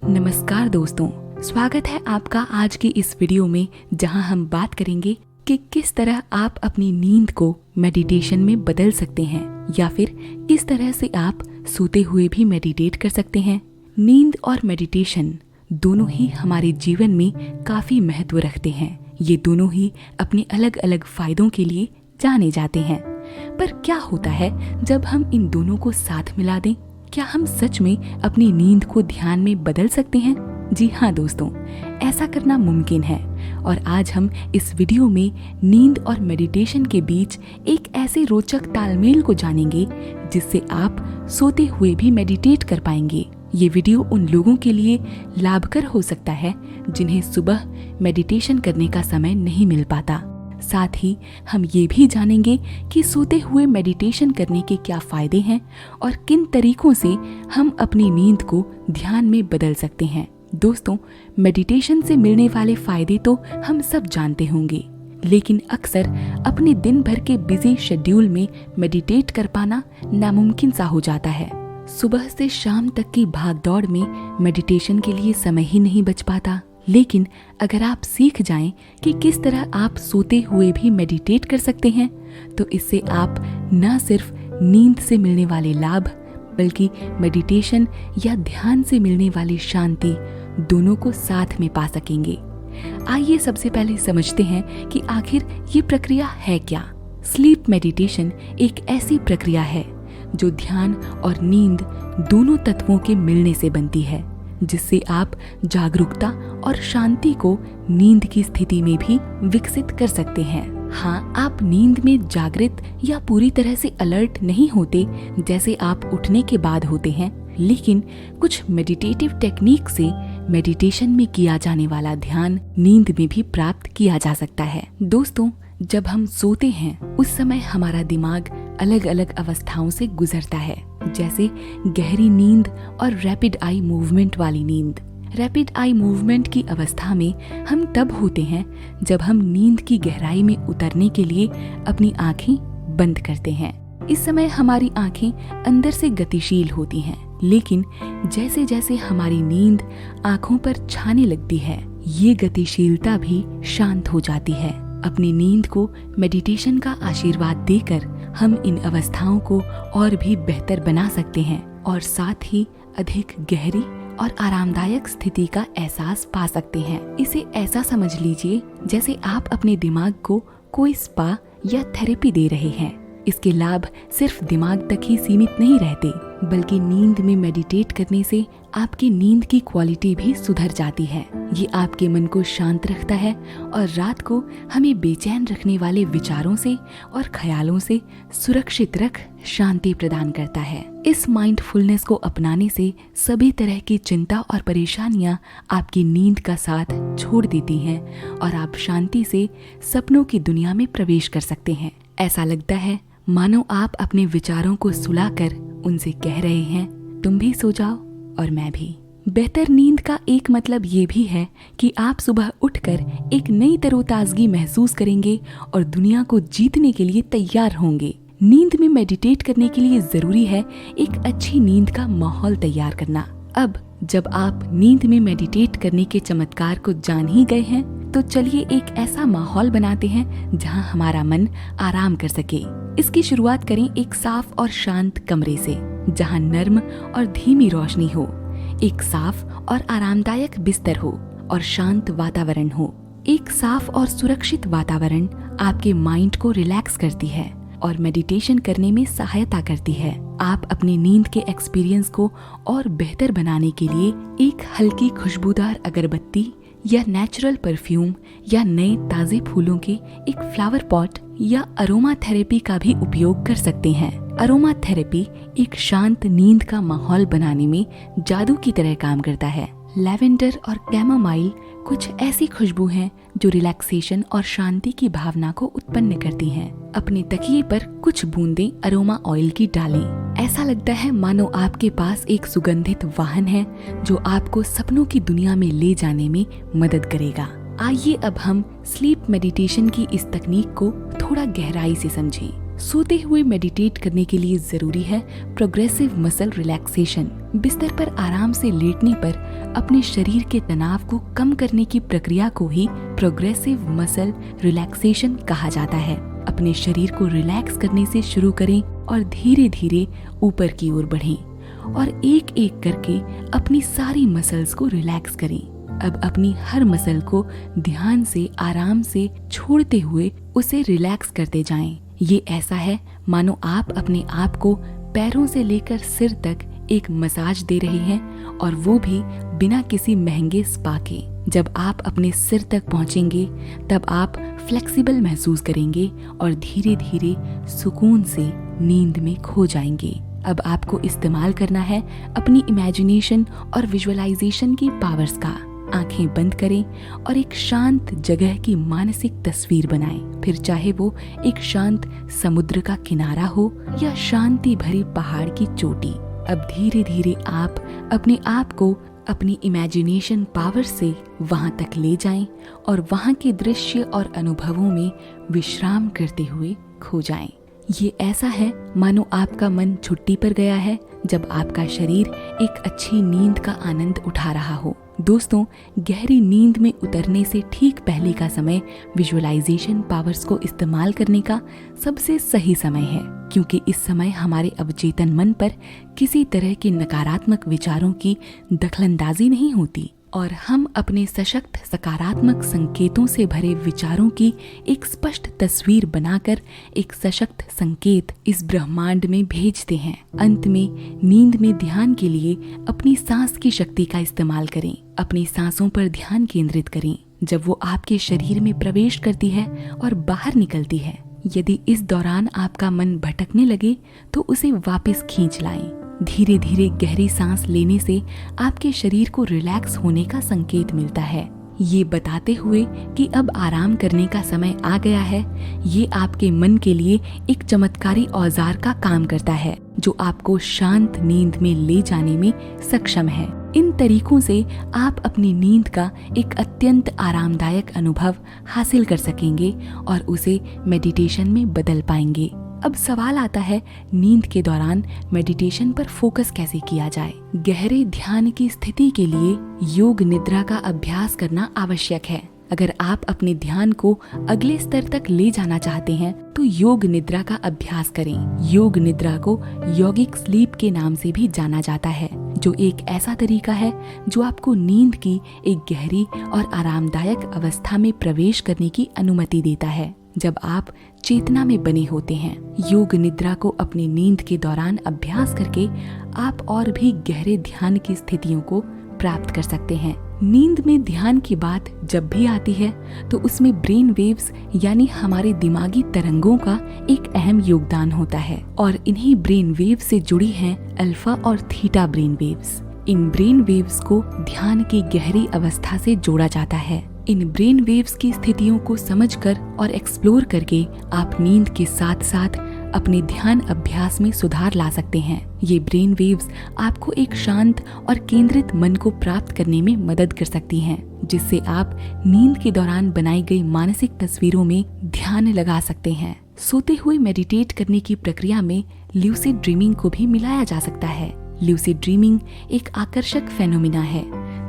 नमस्कार दोस्तों, स्वागत है आपका आज की इस वीडियो में, जहां हम बात करेंगे कि किस तरह आप अपनी नींद को मेडिटेशन में बदल सकते हैं या फिर किस तरह से आप सोते हुए भी मेडिटेट कर सकते हैं। नींद और मेडिटेशन दोनों ही हमारे जीवन में काफी महत्व रखते हैं। ये दोनों ही अपने अलग अलग फायदों के लिए जाने जाते हैं। पर क्या होता है जब हम इन दोनों को साथ मिला दें? क्या हम सच में अपनी नींद को ध्यान में बदल सकते हैं? जी हाँ दोस्तों, ऐसा करना मुमकिन है। और आज हम इस वीडियो में नींद और मेडिटेशन के बीच एक ऐसे रोचक तालमेल को जानेंगे जिससे आप सोते हुए भी मेडिटेट कर पाएंगे। ये वीडियो उन लोगों के लिए लाभकर हो सकता है जिन्हें सुबह मेडिटेशन करने का समय नहीं मिल पाता। साथ ही हम ये भी जानेंगे कि सोते हुए मेडिटेशन करने के क्या फायदे हैं और किन तरीकों से हम अपनी नींद को ध्यान में बदल सकते हैं। दोस्तों, मेडिटेशन से मिलने वाले फायदे तो हम सब जानते होंगे, लेकिन अक्सर अपने दिन भर के बिजी शेड्यूल में मेडिटेट कर पाना नामुमकिन सा हो जाता है। सुबह से शाम तक की भागदौड़ में मेडिटेशन के लिए समय ही नहीं बच पाता। लेकिन अगर आप सीख जाएं कि किस तरह आप सोते हुए भी मेडिटेट कर सकते हैं, तो इससे आप न सिर्फ नींद से मिलने वाले लाभ, बल्कि मेडिटेशन या ध्यान से मिलने वाली शांति दोनों को साथ में पा सकेंगे। आइए सबसे पहले समझते हैं कि आखिर ये प्रक्रिया है क्या। स्लीप मेडिटेशन एक ऐसी प्रक्रिया है जो ध्यान और नींद दोनों तत्वों के मिलने से बनती है, जिससे आप जागरूकता और शांति को नींद की स्थिति में भी विकसित कर सकते हैं। हाँ, आप नींद में जागृत या पूरी तरह से अलर्ट नहीं होते जैसे आप उठने के बाद होते हैं, लेकिन कुछ मेडिटेटिव टेक्निक से मेडिटेशन में किया जाने वाला ध्यान नींद में भी प्राप्त किया जा सकता है। दोस्तों, जब हम सोते हैं उस समय हमारा दिमाग अलग अलग अवस्थाओं से गुजरता है, जैसे गहरी नींद और रैपिड आई मूवमेंट वाली नींद। रैपिड आई मूवमेंट की अवस्था में हम तब होते हैं जब हम नींद की गहराई में उतरने के लिए अपनी आंखें बंद करते हैं। इस समय हमारी आंखें अंदर से गतिशील होती हैं, लेकिन जैसे जैसे हमारी नींद आंखों पर छाने लगती है, ये गतिशीलता भी शांत हो जाती है। अपनी नींद को मेडिटेशन का आशीर्वाद देकर हम इन अवस्थाओं को और भी बेहतर बना सकते हैं और साथ ही अधिक गहरी और आरामदायक स्थिति का एहसास पा सकते हैं। इसे ऐसा समझ लीजिए जैसे आप अपने दिमाग को कोई स्पा या थेरेपी दे रहे हैं। इसके लाभ सिर्फ दिमाग तक ही सीमित नहीं रहते, बल्कि नींद में मेडिटेट करने से आपकी नींद की क्वालिटी भी सुधर जाती है। ये आपके मन को शांत रखता है और रात को हमें बेचैन रखने वाले विचारों से और ख्यालों से सुरक्षित रख शांति प्रदान करता है। इस माइंडफुलनेस को अपनाने से सभी तरह की चिंता और परेशानियां आपकी नींद का साथ छोड़ देती हैं और आप शांति से सपनों की दुनिया में प्रवेश कर सकते हैं। ऐसा लगता है मानो आप अपने विचारों को सुलाकर उनसे कह रहे हैं, तुम भी सो जाओ और मैं भी। बेहतर नींद का एक मतलब ये भी है कि आप सुबह उठकर एक नई तरोताजगी महसूस करेंगे और दुनिया को जीतने के लिए तैयार होंगे। नींद में मेडिटेट करने के लिए जरूरी है एक अच्छी नींद का माहौल तैयार करना। अब जब आप नींद में मेडिटेट करने के चमत्कार को जान ही गए हैं, तो चलिए एक ऐसा माहौल बनाते हैं जहां हमारा मन आराम कर सके। इसकी शुरुआत करें एक साफ और शांत कमरे से, जहां नर्म और धीमी रोशनी हो, एक साफ और आरामदायक बिस्तर हो और शांत वातावरण हो। एक साफ और सुरक्षित वातावरण आपके माइंड को रिलैक्स करती है और मेडिटेशन करने में सहायता करती है। आप अपनी नींद के एक्सपीरियंस को और बेहतर बनाने के लिए एक हल्की खुशबूदार अगरबत्ती या नेचुरल परफ्यूम या नए ताजे फूलों के एक फ्लावर पॉट या अरोमा थेरेपी का भी उपयोग कर सकते हैं। अरोमा थेरेपी एक शांत नींद का माहौल बनाने में जादू की तरह काम करता है। लैवेंडर और कैमोमाइल कुछ ऐसी खुशबू हैं जो रिलैक्सेशन और शांति की भावना को उत्पन्न करती हैं। अपने तकिए पर कुछ बूंदें अरोमा ऑयल की डालें। ऐसा लगता है मानो आपके पास एक सुगंधित वाहन है जो आपको सपनों की दुनिया में ले जाने में मदद करेगा। आइए अब हम स्लीप मेडिटेशन की इस तकनीक को थोड़ा गहराई से समझें। सोते हुए मेडिटेट करने के लिए जरूरी है प्रोग्रेसिव मसल रिलैक्सेशन। बिस्तर पर आराम से लेटने पर अपने शरीर के तनाव को कम करने की प्रक्रिया को ही प्रोग्रेसिव मसल रिलैक्सेशन कहा जाता है। अपने शरीर को रिलैक्स करने से शुरू करें और धीरे धीरे ऊपर की ओर बढ़ें और एक एक करके अपनी सारी मसल्स को रिलैक्स करें। अब अपनी हर मसल को ध्यान से आराम से छोड़ते हुए उसे रिलैक्स करते जाएं। ये ऐसा है मानो आप अपने आप को पैरों से लेकर सिर तक एक मसाज दे रहे हैं, और वो भी बिना किसी महंगे स्पा के। जब आप अपने सिर तक पहुंचेंगे तब आप फ्लेक्सिबल महसूस करेंगे और धीरे धीरे सुकून से नींद में खो जाएंगे। अब आपको इस्तेमाल करना है अपनी इमेजिनेशन और विजुअलाइजेशन की पावर्स का। आंखें बंद करें और एक शांत जगह की मानसिक तस्वीर बनाएं। फिर चाहे वो एक शांत समुद्र का किनारा हो या शांति भरी पहाड़ की चोटी। अब धीरे धीरे आप अपने आप को अपनी इमेजिनेशन पावर से वहां तक ले जाएं और वहां के दृश्य और अनुभवों में विश्राम करते हुए खो जाएं। ये ऐसा है मानो आपका मन छुट्टी पर गया है, जब आपका शरीर एक अच्छी नींद का आनंद उठा रहा हो। दोस्तों, गहरी नींद में उतरने से ठीक पहले का समय विजुअलाइजेशन पावर्स को इस्तेमाल करने का सबसे सही समय है, क्योंकि इस समय हमारे अवचेतन मन पर किसी तरह के नकारात्मक विचारों की दखलंदाजी नहीं होती और हम अपने सशक्त सकारात्मक संकेतों से भरे विचारों की एक स्पष्ट तस्वीर बनाकर एक सशक्त संकेत इस ब्रह्मांड में भेजते हैं। अंत में नींद में ध्यान के लिए अपनी सांस की शक्ति का इस्तेमाल करें। अपनी सांसों पर ध्यान केंद्रित करें जब वो आपके शरीर में प्रवेश करती है और बाहर निकलती है। यदि इस दौरान आपका मन भटकने लगे तो उसे वापस खींच लाएं। धीरे धीरे गहरी सांस लेने से आपके शरीर को रिलैक्स होने का संकेत मिलता है, ये बताते हुए कि अब आराम करने का समय आ गया है। ये आपके मन के लिए एक चमत्कारी औजार का काम करता है जो आपको शांत नींद में ले जाने में सक्षम है। इन तरीकों से आप अपनी नींद का एक अत्यंत आरामदायक अनुभव हासिल कर सकेंगे और उसे मेडिटेशन में बदल पाएंगे। अब सवाल आता है, नींद के दौरान मेडिटेशन पर फोकस कैसे किया जाए? गहरे ध्यान की स्थिति के लिए योग निद्रा का अभ्यास करना आवश्यक है। अगर आप अपने ध्यान को अगले स्तर तक ले जाना चाहते हैं तो योग निद्रा का अभ्यास करें। योग निद्रा को यौगिक स्लीप के नाम से भी जाना जाता है, जो एक ऐसा तरीका है जो आपको नींद की एक गहरी और आरामदायक अवस्था में प्रवेश करने की अनुमति देता है जब आप चेतना में बने होते हैं। योग निद्रा को अपनी नींद के दौरान अभ्यास करके आप और भी गहरे ध्यान की स्थितियों को प्राप्त कर सकते हैं। नींद में ध्यान की बात जब भी आती है तो उसमें ब्रेन वेव्स यानी हमारे दिमागी तरंगों का एक अहम योगदान होता है और इन्हीं ब्रेन वेव्स से जुड़ी हैं अल्फा और theta brain waves. In brain waves को ध्यान की गहरी अवस्था से जोड़ा जाता है। इन ब्रेन वेव्स की स्थितियों को समझकर और एक्सप्लोर करके आप नींद के साथ साथ अपने ध्यान अभ्यास में सुधार ला सकते हैं। ये ब्रेन वेव्स आपको एक शांत और केंद्रित मन को प्राप्त करने में मदद कर सकती हैं, जिससे आप नींद के दौरान बनाई गई मानसिक तस्वीरों में ध्यान लगा सकते हैं। सोते हुए मेडिटेट करने की प्रक्रिया में ल्यूसिड ड्रीमिंग को भी मिलाया जा सकता है। ल्यूसिड ड्रीमिंग एक आकर्षक फेनोमेना है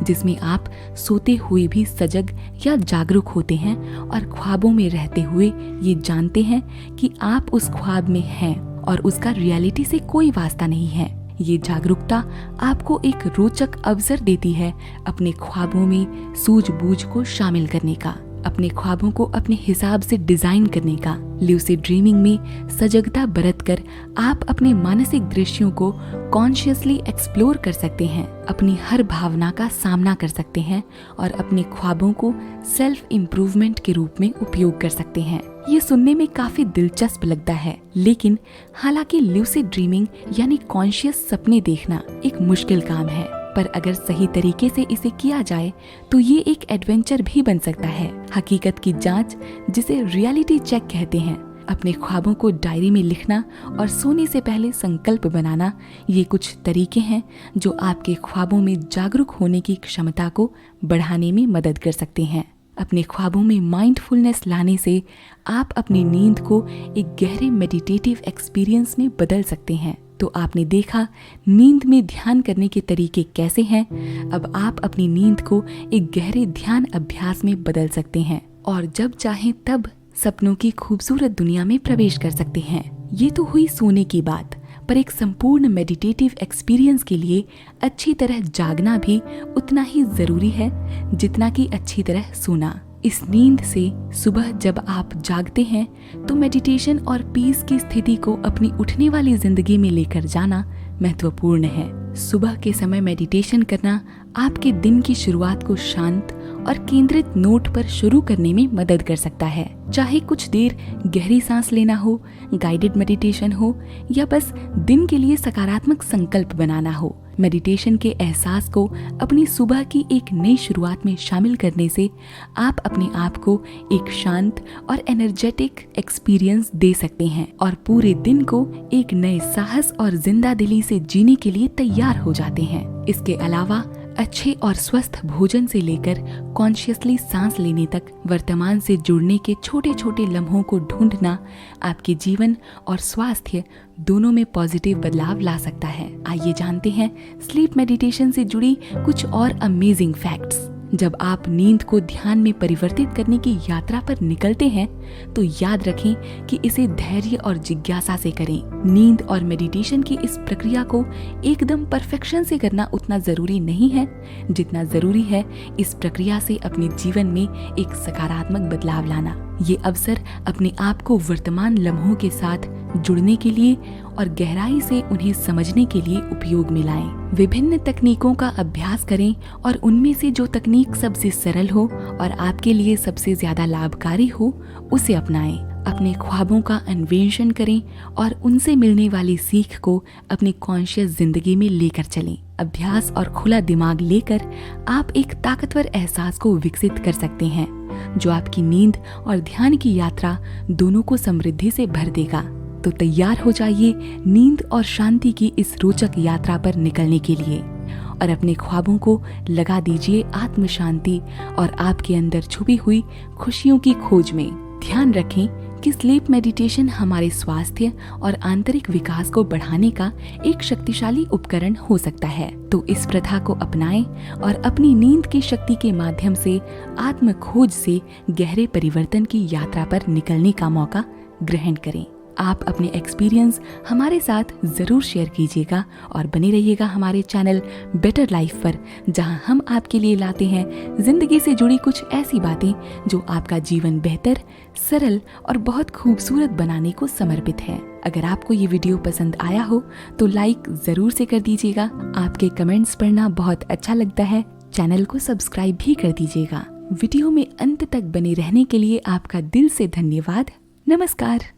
जिसमें आप सोते हुए भी सजग या जागरूक होते हैं और ख्वाबों में रहते हुए ये जानते हैं कि आप उस ख्वाब में हैं और उसका रियलिटी से कोई वास्ता नहीं है। ये जागरूकता आपको एक रोचक अवसर देती है अपने ख्वाबों में सूझबूझ को शामिल करने का, अपने ख्वाबों को अपने हिसाब से डिजाइन करने का। ल्यूसिड ड्रीमिंग में सजगता बरतकर आप अपने मानसिक दृश्यों को कॉन्शियसली एक्सप्लोर कर सकते हैं, अपनी हर भावना का सामना कर सकते हैं और अपने ख्वाबों को सेल्फ इम्प्रूवमेंट के रूप में उपयोग कर सकते हैं। ये सुनने में काफी दिलचस्प लगता है, लेकिन हालांकि ल्यूसिड ड्रीमिंग यानी कॉन्शियस सपने देखना एक मुश्किल काम है, पर अगर सही तरीके से इसे किया जाए तो ये एक एडवेंचर भी बन सकता है। हकीकत की जांच, जिसे रियलिटी चेक कहते हैं, अपने ख्वाबों को डायरी में लिखना और सोने से पहले संकल्प बनाना, ये कुछ तरीके हैं जो आपके ख्वाबों में जागरूक होने की क्षमता को बढ़ाने में मदद कर सकते हैं। अपने ख्वाबों में माइंडफुलनेस लाने से आप अपनी नींद को एक गहरे मेडिटेटिव एक्सपीरियंस में बदल सकते हैं। तो आपने देखा नींद में ध्यान करने के तरीके कैसे हैं। अब आप अपनी नींद को एक गहरे ध्यान अभ्यास में बदल सकते हैं और जब चाहें तब सपनों की खूबसूरत दुनिया में प्रवेश कर सकते हैं। ये तो हुई सोने की बात, पर एक संपूर्ण मेडिटेटिव एक्सपीरियंस के लिए अच्छी तरह जागना भी उतना ही जरूरी है जितना कि अच्छी तरह सोना। इस नींद से सुबह जब आप जागते हैं तो मेडिटेशन और पीस की स्थिति को अपनी उठने वाली जिंदगी में लेकर जाना महत्वपूर्ण है। सुबह के समय मेडिटेशन करना आपके दिन की शुरुआत को शांत और केंद्रित नोट पर शुरू करने में मदद कर सकता है। चाहे कुछ देर गहरी सांस लेना हो, गाइडेड मेडिटेशन हो या बस दिन के लिए सकारात्मक संकल्प बनाना हो, मेडिटेशन के एहसास को अपनी सुबह की एक नई शुरुआत में शामिल करने से आप अपने आप को एक शांत और एनर्जेटिक एक्सपीरियंस दे सकते हैं और पूरे दिन को एक नए साहस और जिंदा दिली से जीने के लिए तैयार हो जाते हैं। इसके अलावा अच्छे और स्वस्थ भोजन से लेकर कॉन्शियसली सांस लेने तक वर्तमान से जुड़ने के छोटे छोटे लम्हों को ढूंढना आपके जीवन और स्वास्थ्य दोनों में पॉजिटिव बदलाव ला सकता है। आइए जानते हैं स्लीप मेडिटेशन से जुड़ी कुछ और अमेजिंग फैक्ट्स। जब आप नींद को ध्यान में परिवर्तित करने की यात्रा पर निकलते हैं तो याद रखें कि इसे धैर्य और जिज्ञासा से करें। नींद और मेडिटेशन की इस प्रक्रिया को एकदम परफेक्शन से करना उतना जरूरी नहीं है जितना जरूरी है इस प्रक्रिया से अपने जीवन में एक सकारात्मक बदलाव लाना। ये अवसर अपने आप को वर्तमान लम्हों के साथ जुड़ने के लिए और गहराई से उन्हें समझने के लिए उपयोग में लाएं। विभिन्न तकनीकों का अभ्यास करें और उनमें से जो तकनीक सबसे सरल हो और आपके लिए सबसे ज्यादा लाभकारी हो उसे अपनाएं। अपने ख्वाबों का अन्वेषण करें और उनसे मिलने वाली सीख को अपनी कॉन्शियस जिंदगी में लेकर चलें। अभ्यास और खुला दिमाग लेकर आप एक ताकतवर एहसास को विकसित कर सकते हैं जो आपकी नींद और ध्यान की यात्रा दोनों को समृद्धि से भर देगा। तो तैयार हो जाइए नींद और शांति की इस रोचक यात्रा पर निकलने के लिए और अपने ख्वाबों को लगा दीजिए आत्म शांति और आपके अंदर छुपी हुई खुशियों की खोज में। ध्यान रखें कि स्लीप मेडिटेशन हमारे स्वास्थ्य और आंतरिक विकास को बढ़ाने का एक शक्तिशाली उपकरण हो सकता है। तो इस प्रथा को अपनाएं और अपनी नींद की शक्ति के माध्यम से आत्म खोज से गहरे परिवर्तन की यात्रा पर निकलने का मौका ग्रहण करें। आप अपने एक्सपीरियंस हमारे साथ जरूर शेयर कीजिएगा और बने रहिएगा हमारे चैनल बेटर लाइफ पर, जहां हम आपके लिए लाते हैं जिंदगी से जुड़ी कुछ ऐसी बातें जो आपका जीवन बेहतर, सरल और बहुत खूबसूरत बनाने को समर्पित है। अगर आपको ये वीडियो पसंद आया हो तो लाइक जरूर से कर दीजिएगा। आपके कमेंट्स पढ़ना बहुत अच्छा लगता है। चैनल को सब्सक्राइब भी कर दीजिएगा। वीडियो में अंत तक बने रहने के लिए आपका दिल से धन्यवाद। नमस्कार।